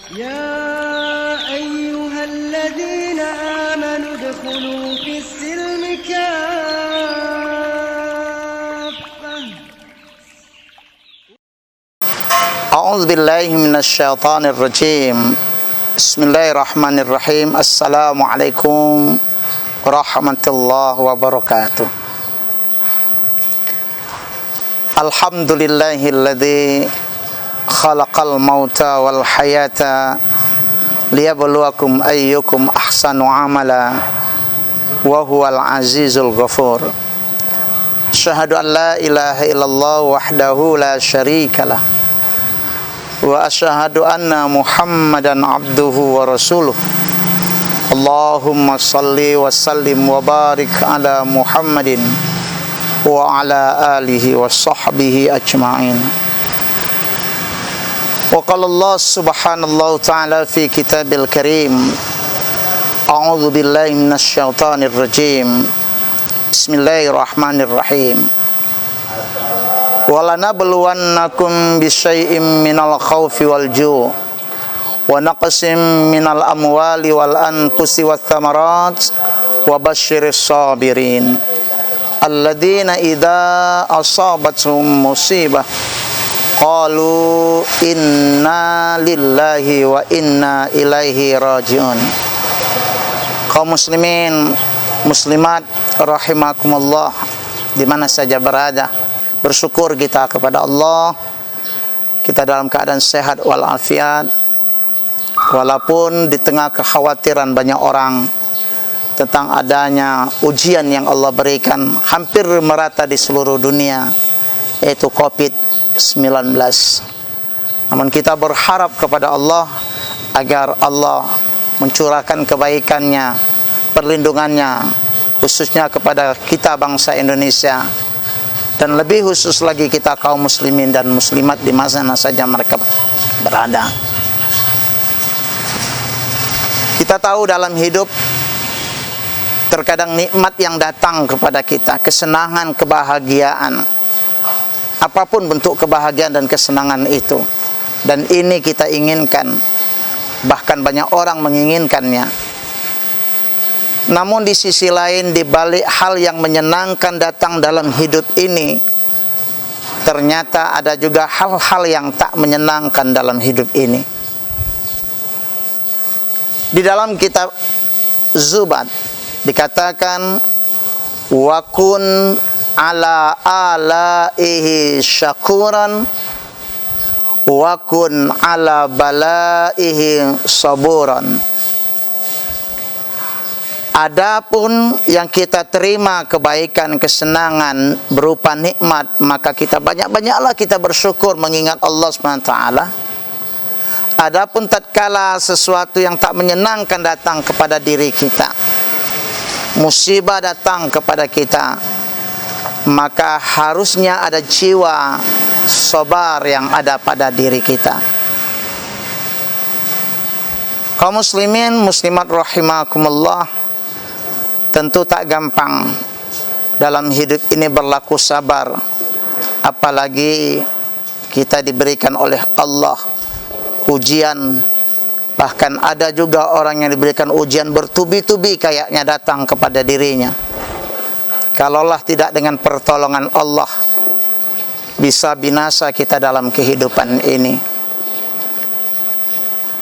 يا أيها الذين آمنوا ادخلوا في السلم كافة. أعوذ بالله من الشيطان الرجيم. بسم الله الرحمن الرحيم. السلام عليكم ورحمة الله وبركاته. الحمد لله الذي خلق الموت والحياة ليبلوكم أيكم أحسن عملا وهو العزيز الغفور. أشهد أن لا إله إلا الله وحده لا شريك له وأشهد أن محمدا عبده ورسوله. اللهم صل وسلم وبارك على محمد وعلى آله وصحبه أجمعين. وقال الله سبحانه وتعالى في كتاب الكريم: أعوذ بالله من الشيطان الرجيم. بسم الله الرحمن الرحيم. وَلَنَبْلُوَنَّكُمْ بِشَيْءٍ مِّنَ الْخَوْفِ وَالْجُوعِ وَنَقْصٍ مِّنَ الْأَمْوَالِ وَالْأَنفُسِ وَالثَّمَرَاتِ وَبَشِّرِ الصَّابِرِينَ الَّذِينَ إِذَا أَصَابَتْهُمْ مُصِيبَةٌ قَالُوا إِنَّا لِلَّهِ وَإِنَّا إِلَيْهِ رَاجِعُونَ. Kaum muslimin, muslimat rahimakumullah, di mana saja berada, bersyukur kita kepada Allah. Kita dalam keadaan sehat walafiat, walaupun di tengah kekhawatiran banyak orang tentang adanya ujian yang Allah berikan hampir merata di seluruh dunia, yaitu COVID-19. Namun kita berharap kepada Allah agar Allah mencurahkan kebaikannya, perlindungannya, khususnya kepada kita bangsa Indonesia, dan lebih khusus lagi kita kaum muslimin dan muslimat di mana saja mereka berada. Kita tahu dalam hidup terkadang nikmat yang datang kepada kita, kesenangan, kebahagiaan, apapun bentuk kebahagiaan dan kesenangan itu, dan ini kita inginkan, bahkan banyak orang menginginkannya. Namun di sisi lain, di balik hal yang menyenangkan datang dalam hidup ini, ternyata ada juga hal-hal yang tak menyenangkan dalam hidup ini. Di dalam kitab Zubat dikatakan, wa kun ala alaihi syakuran wa kun ala balaihi saburan. Adapun yang kita terima kebaikan, kesenangan berupa nikmat, maka kita banyak-banyaklah kita bersyukur mengingat Allah SWT. Adapun tatkala sesuatu yang tak menyenangkan datang kepada diri kita, musibah datang kepada kita, maka harusnya ada jiwa sabar yang ada pada diri kita. Kaum muslimin, muslimat rahimakumullah, tentu tak gampang dalam hidup ini berlaku sabar, apalagi kita diberikan oleh Allah ujian. Bahkan ada juga orang yang diberikan ujian bertubi-tubi kayaknya datang kepada dirinya. Kalaulah tidak dengan pertolongan Allah, bisa binasa kita dalam kehidupan ini.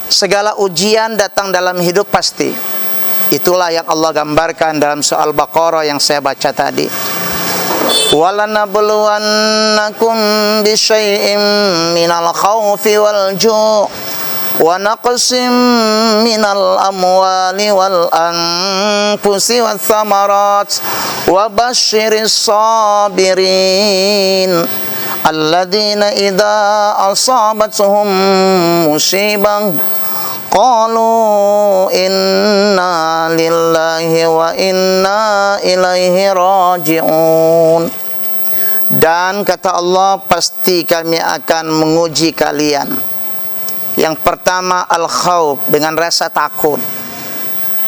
Segala ujian datang dalam hidup pasti. Itulah yang Allah gambarkan dalam surah Al-Baqarah yang saya baca tadi. وَلَنَبْلُوَنَّكُمْ بِشَيْءٍ مِّنَ الْخَوْفِ وَالْجُوعِ وَنَقْصٍ مِّنَ الْأَمْوَالِ وَالْأَنفُسِ وَالثَّمَرَاتِ وَبَشِّرِ الصَّابِرِينَ الَّذِينَ إِذَا أَصَابَتْهُمْ مُصِيبَةٌ قالوا إنا لله وإنا إليه راجعون. Dan kata Allah, pasti kami akan menguji kalian. Yang pertama al-khawf, dengan rasa takut,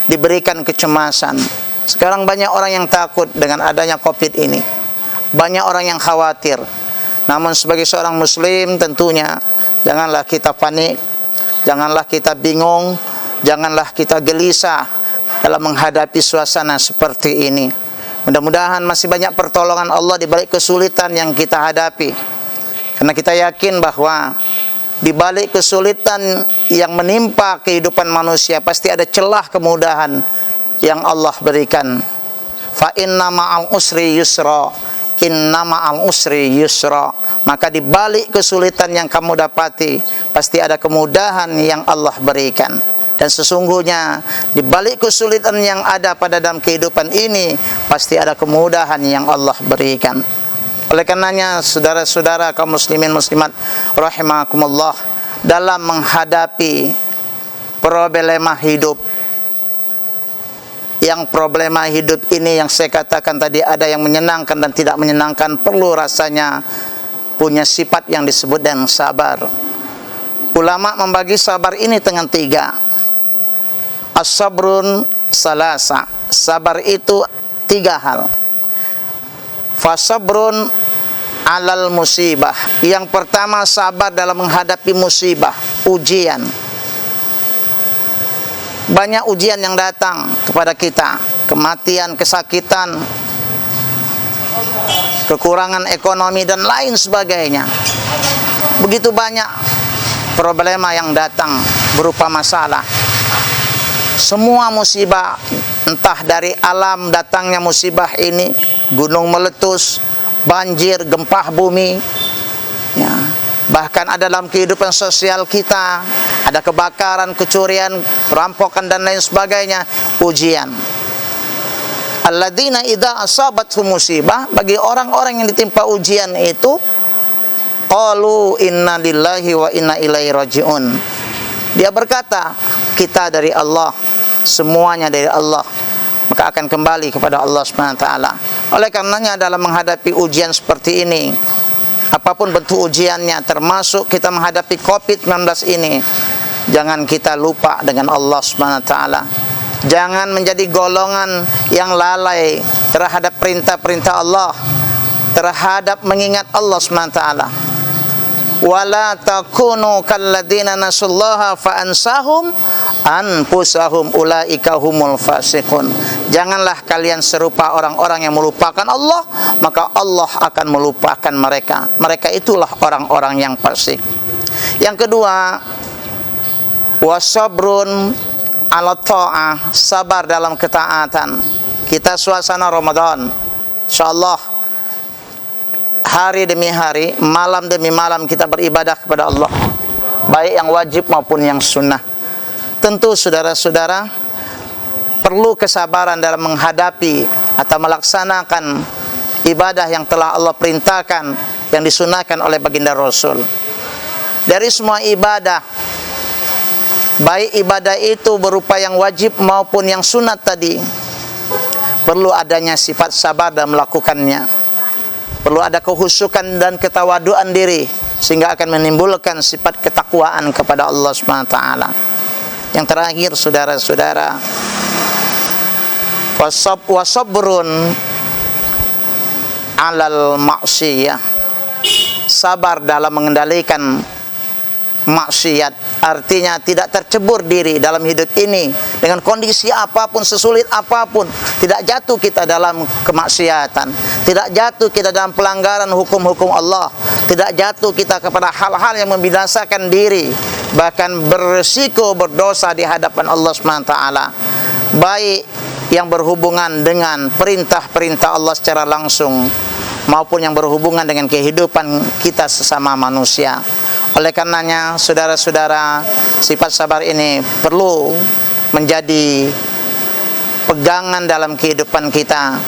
diberikan kecemasan. Sekarang banyak orang yang takut dengan adanya COVID ini, banyak orang yang khawatir. Namun sebagai seorang muslim tentunya janganlah kita panik, Janganlah kita bingung, janganlah kita gelisah dalam menghadapi suasana seperti ini. Mudah-mudahan masih banyak pertolongan Allah di balik kesulitan yang kita hadapi. Karena kita yakin bahwa di balik kesulitan yang menimpa kehidupan manusia pasti ada celah kemudahan yang Allah berikan. Fa inna ma'al usri yusra, inna ma'al usri yusra. Maka di balik kesulitan yang kamu dapati pasti ada kemudahan yang Allah berikan. Dan sesungguhnya di balik kesulitan yang ada pada dalam kehidupan ini pasti ada kemudahan yang Allah berikan. Oleh karenanya saudara-saudara kaum muslimin muslimat rahimakumullah, dalam menghadapi problema hidup, yang problema hidup ini yang saya katakan tadi ada yang menyenangkan dan tidak menyenangkan, perlu rasanya punya sifat yang disebut dengan sabar. Ulama membagi sabar ini dengan 3. As-sabrun salasa. Sabar itu 3 hal. Fasabrun alal musibah. Yang pertama, sabar dalam menghadapi musibah, ujian. Banyak ujian yang datang kepada kita, kematian, kesakitan, kekurangan ekonomi dan lain sebagainya. Begitu banyak problema yang datang berupa masalah. Semua musibah, entah dari alam datangnya musibah ini, gunung meletus, banjir, gempa bumi, ya. Bahkan ada dalam kehidupan sosial kita, ada kebakaran, kecurian, perampokan dan lain sebagainya, ujian. Alladzina idza asabathum musibah, bagi orang-orang yang ditimpa ujian itu, qalu inna lillahi wa inna ilaihi rajiun. Dia berkata, kita dari Allah, semuanya dari Allah, maka akan kembali kepada Allah SWT. Oleh karenanya dalam menghadapi ujian seperti ini, apapun bentuk ujiannya, termasuk kita menghadapi COVID-19 ini, jangan kita lupa dengan Allah SWT. Jangan menjadi golongan yang lalai terhadap perintah-perintah Allah, terhadap mengingat Allah SWT. Wala takunu kalladzina nasullaha fa ansahum anfusahum ulaika humul fasiqun. Janganlah kalian serupa orang-orang yang melupakan Allah, maka Allah akan melupakan mereka. Mereka itulah orang-orang yang fasik. Yang kedua, wasabrun ala ta'ah, sabar dalam ketaatan. Kita suasana Ramadan, insyaallah hari demi hari, malam demi malam kita beribadah kepada Allah, baik yang wajib maupun yang sunnah. Tentu saudara-saudara perlu kesabaran dalam menghadapi atau melaksanakan ibadah yang telah Allah perintahkan, yang disunahkan oleh baginda Rasul. Dari semua ibadah, baik ibadah itu berupa yang wajib maupun yang sunat tadi, perlu adanya sifat sabar dalam melakukannya. Perlu ada kehusukan dan ketawaduan diri, sehingga akan menimbulkan sifat ketakwaan kepada Allah SWT. Yang terakhir saudara-saudara, wasabrun alal maksiyah, sabar dalam mengendalikan maksiat. Artinya tidak tercebur diri dalam hidup ini dengan kondisi apapun, sesulit apapun, tidak jatuh kita dalam kemaksiatan, tidak jatuh kita dalam pelanggaran hukum-hukum Allah, tidak jatuh kita kepada hal-hal yang membinasakan diri, bahkan beresiko berdosa di hadapan Allah SWT, baik yang berhubungan dengan perintah-perintah Allah secara langsung maupun yang berhubungan dengan kehidupan kita sesama manusia. Oleh karenanya saudara-saudara, sifat sabar ini perlu menjadi pegangan dalam kehidupan kita,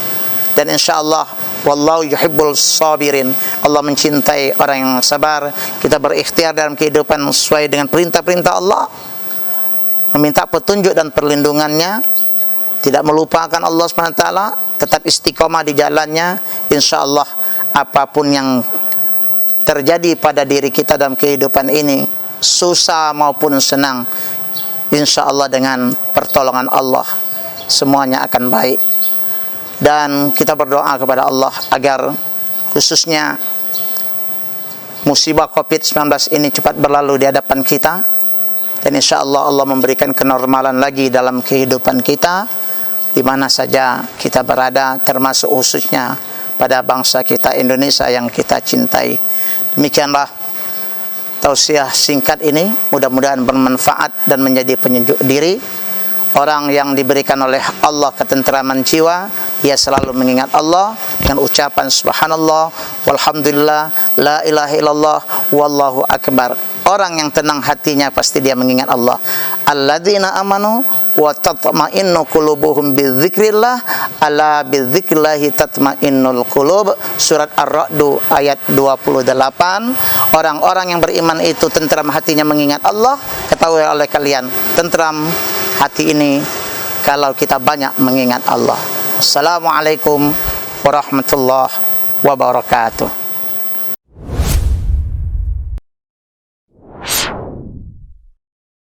dan insyaallah wallahu yuhibbul sabirin, Allah mencintai orang yang sabar. Kita berikhtiar dalam kehidupan sesuai dengan perintah-perintah Allah, meminta petunjuk dan perlindungannya, tidak melupakan Allah SWT, tetap istiqomah di jalannya. Insyaallah apapun yang terjadi pada diri kita dalam kehidupan ini, susah maupun senang, insyaallah dengan pertolongan Allah semuanya akan baik. Dan kita berdoa kepada Allah agar khususnya musibah COVID-19 ini cepat berlalu di hadapan kita, dan insyaallah Allah memberikan kenormalan lagi dalam kehidupan kita di mana saja kita berada, termasuk khususnya pada bangsa kita Indonesia yang kita cintai. Demikianlah tausiah singkat ini, mudah-mudahan bermanfaat dan menjadi penyejuk diri. Orang yang diberikan oleh Allah ketenteraman jiwa, ia selalu mengingat Allah dengan ucapan subhanallah, walhamdulillah, la ilaha illallah, wallahu akbar. Orang yang tenang hatinya pasti dia mengingat Allah. Alladzina amanu wa tatma'innu qulubuhum bidzikrillah, ala bidzikrillah tatma'innul qulub. Surat Ar-Ra'd ayat 28. Orang-orang yang beriman itu tenteram hatinya mengingat Allah. Ketahui oleh kalian, tenteram hati ini kalau kita banyak mengingat Allah. Assalamualaikum warahmatullahi wabarakatuh.